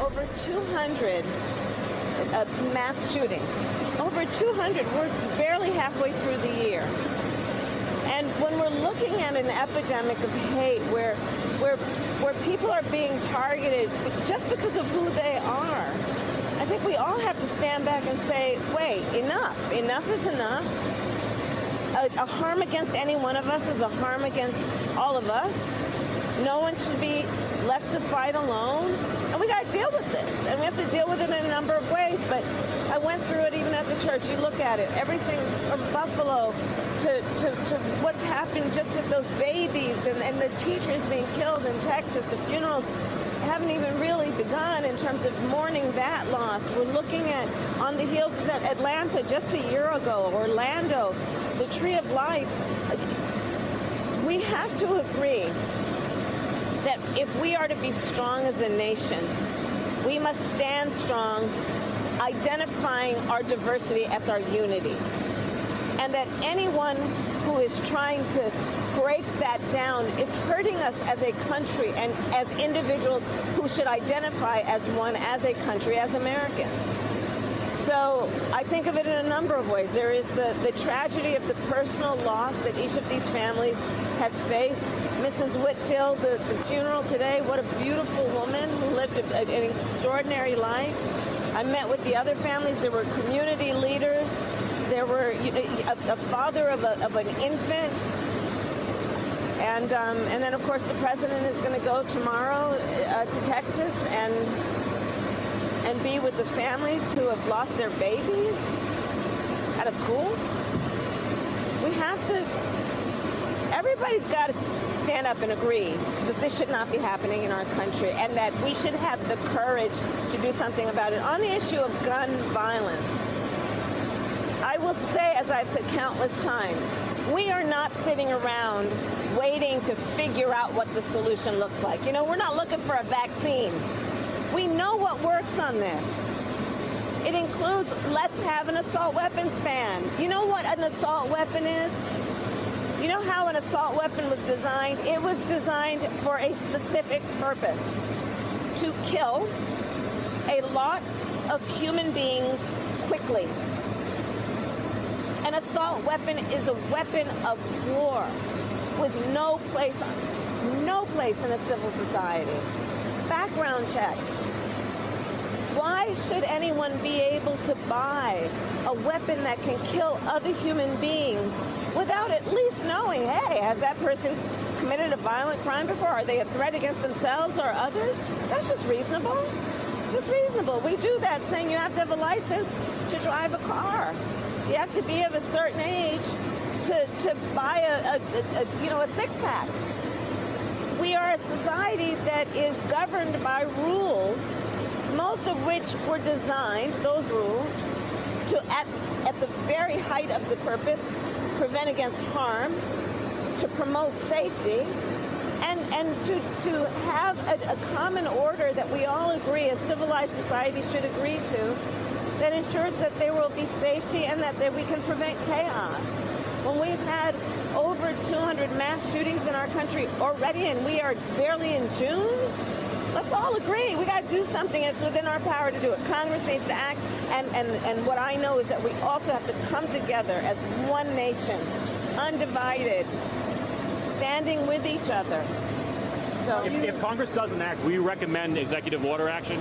Over 200 mass shootings. Over 200. We're barely halfway through the year. And when we're looking at an epidemic of hate where people are being targeted just because of who they are, I think we all have to stand back and say, wait, enough. Enough is enough. A harm against any one of us is a harm against all of us. No one should be left to fight alone. And we got to deal with this. And we have to deal with it in a number of ways. But I went through it even at the church. You look at it. Everything from Buffalo to what's happened just with those babies and the teachers being killed in Texas. The funerals haven't even really begun in terms of mourning that loss. We're looking at, on the heels of that, Atlanta just a year ago, Orlando, the Tree of Life. We have to agree that if we are to be strong as a nation, we must stand strong, identifying our diversity as our unity. And that anyone who is trying to break that down is hurting us as a country and as individuals who should identify as one, as a country, as Americans. So I think of it in a number of ways. There is the tragedy of the personal loss that each of these families has faced. Mrs. Whitfield, the funeral today, what a beautiful woman who lived an extraordinary life. I met with the other families. There were community leaders. There were a father of an infant. And then, of course, the president is going to go tomorrow to Texas and be with the families who have lost their babies out of school. We have to, everybody's got to stand up and agree that this should not be happening in our country and that we should have the courage to do something about it. On the issue of gun violence, I will say, as I've said countless times, we are not sitting around waiting to figure out what the solution looks like. You know, we're not looking for a vaccine. We know what works on this. It includes, let's have an assault weapons ban. You know what an assault weapon is? You know how an assault weapon was designed? It was designed for a specific purpose, to kill a lot of human beings quickly. An assault weapon is a weapon of war with no place in a civil society. Background checks. Why should anyone be able to buy a weapon that can kill other human beings without at least knowing, hey, has that person committed a violent crime before? Are they a threat against themselves or others? That's just reasonable. It's just reasonable. We do that saying you have to have a license to drive a car. You have to be of a certain age to buy a six-pack. We are a society that is governed by rules, most of which were designed, those rules, to, at the very height of the purpose, prevent against harm, to promote safety, and to have a common order that we all agree, a civilized society should agree to, that ensures that there will be safety and that we can prevent chaos. When we've had over 200 mass shootings in our country already and we are barely in June, let's all agree. We got to do something. It's within our power to do it. Congress needs to act. And what I know is that we also have to come together as one nation, undivided, standing with each other. So if Congress doesn't act, will you recommend executive order action?